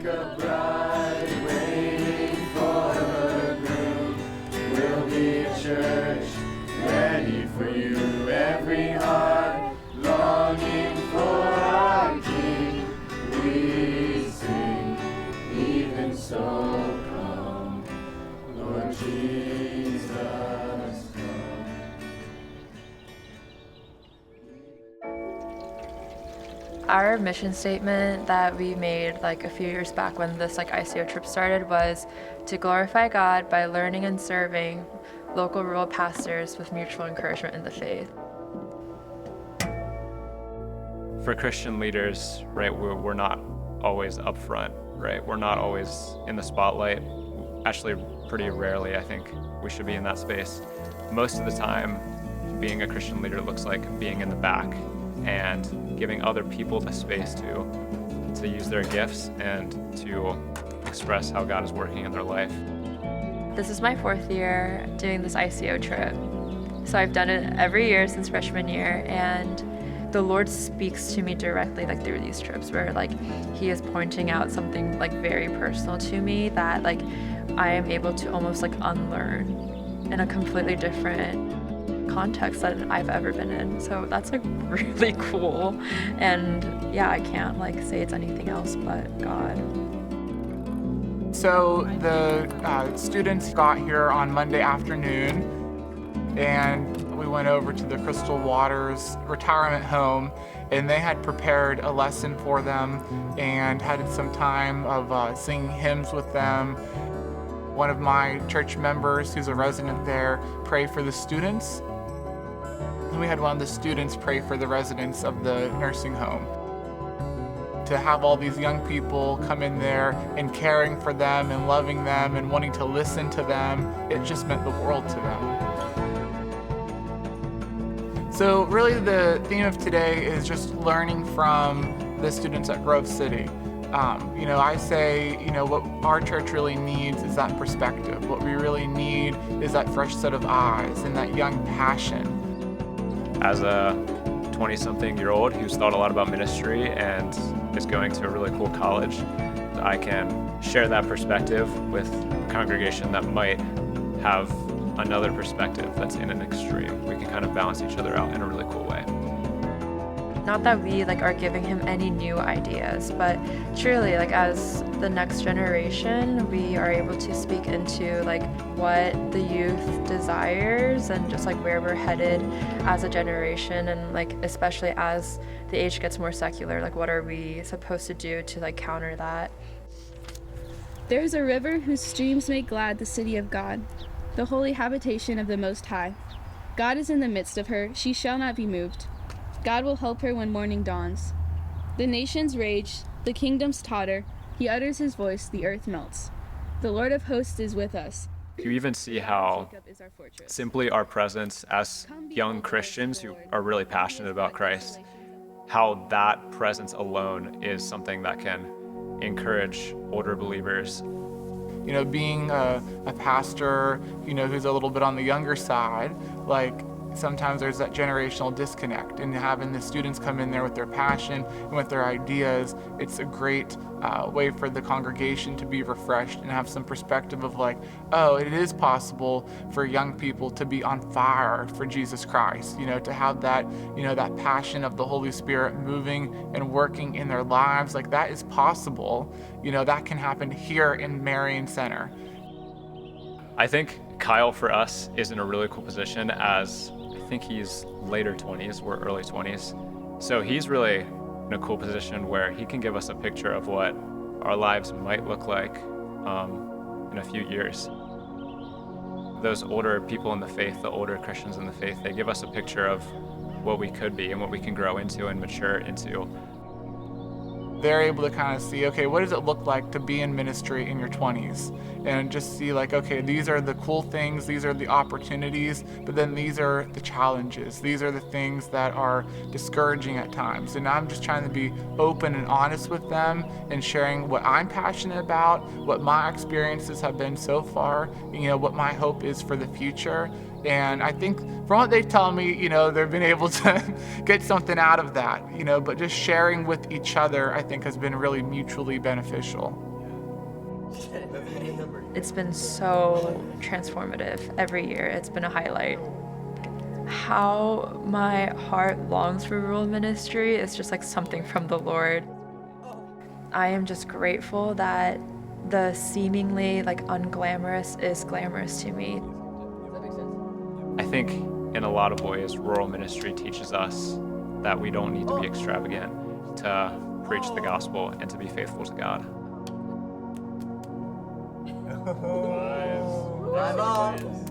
like a bride waiting for her groom. We'll be a church ready for you, every heart longing for our King. We sing, even so come, Lord Jesus, come. Our mission statement that we made like a few years back when this ICO trip started was to glorify God by learning and serving local rural pastors with mutual encouragement in the faith. For Christian leaders, right, we're not always up front, right? We're not always in the spotlight. Actually, pretty rarely, I think, we should be in that space. Most of the time, being a Christian leader looks like being in the back and giving other people the space to use their gifts and to express how God is working in their life. This is my 4th year doing this ICO trip. So I've done it every year since freshman year, and the Lord speaks to me directly through these trips where he is pointing out something very personal to me that I am able to almost unlearn in a completely different context than I've ever been in. So that's really cool. And yeah, I can't say it's anything else but God. So the students got here on Monday afternoon, and we went over to the Crystal Waters retirement home, and they had prepared a lesson for them and had some time of singing hymns with them. One of my church members, who's a resident there, prayed for the students. And we had one of the students pray for the residents of the nursing home. To have all these young people come in there and caring for them and loving them and wanting to listen to them, it just meant the world to them. So really the theme of today is just learning from the students at Grove City. I say, what our church really needs is that perspective. What we really need is that fresh set of eyes and that young passion. As a 20-something-year-old who's thought a lot about ministry and is going to a really cool college, I can share that perspective with a congregation that might have another perspective that's in an extreme. We can kind of balance each other out in a really cool way. Not that we are giving him any new ideas, but truly as the next generation, we are able to speak into what the youth desires and just where we're headed as a generation, and especially as the age gets more secular, what are we supposed to do to counter that? There is a river whose streams make glad the city of God, the holy habitation of the Most High. God is in the midst of her, she shall not be moved. God will help her when morning dawns. The nations rage, the kingdoms totter. He utters his voice, the earth melts. The Lord of hosts is with us. You even see how simply our presence as young Christians who are really passionate about Christ, how that presence alone is something that can encourage older believers. Being a pastor, who's a little bit on the younger side, sometimes there's that generational disconnect, and having the students come in there with their passion and with their ideas, it's a great way for the congregation to be refreshed and have some perspective of it is possible for young people to be on fire for Jesus Christ, to have that, that passion of the Holy Spirit moving and working in their lives. That is possible. That can happen here in Marion Center. I think Kyle for us is in a really cool position, as I think he's later 20s, we're early 20s. So he's really in a cool position where he can give us a picture of what our lives might look like in a few years. Those older people in the faith, the older Christians in the faith, they give us a picture of what we could be and what we can grow into and mature into. They're able to kind of see, okay, what does it look like to be in ministry in your 20s? And just see okay, these are the cool things, these are the opportunities, but then these are the challenges. These are the things that are discouraging at times. And I'm just trying to be open and honest with them and sharing what I'm passionate about, what my experiences have been so far, what my hope is for the future. And I think from what they tell me, they've been able to get something out of that, but just sharing with each other, I think, has been really mutually beneficial. It's been so transformative every year. It's been a highlight. How my heart longs for rural ministry is just like something from the Lord. I am just grateful that the seemingly like unglamorous is glamorous to me. I think in a lot of ways, rural ministry teaches us that we don't need to be extravagant to preach the gospel and to be faithful to God. Bye, Mom.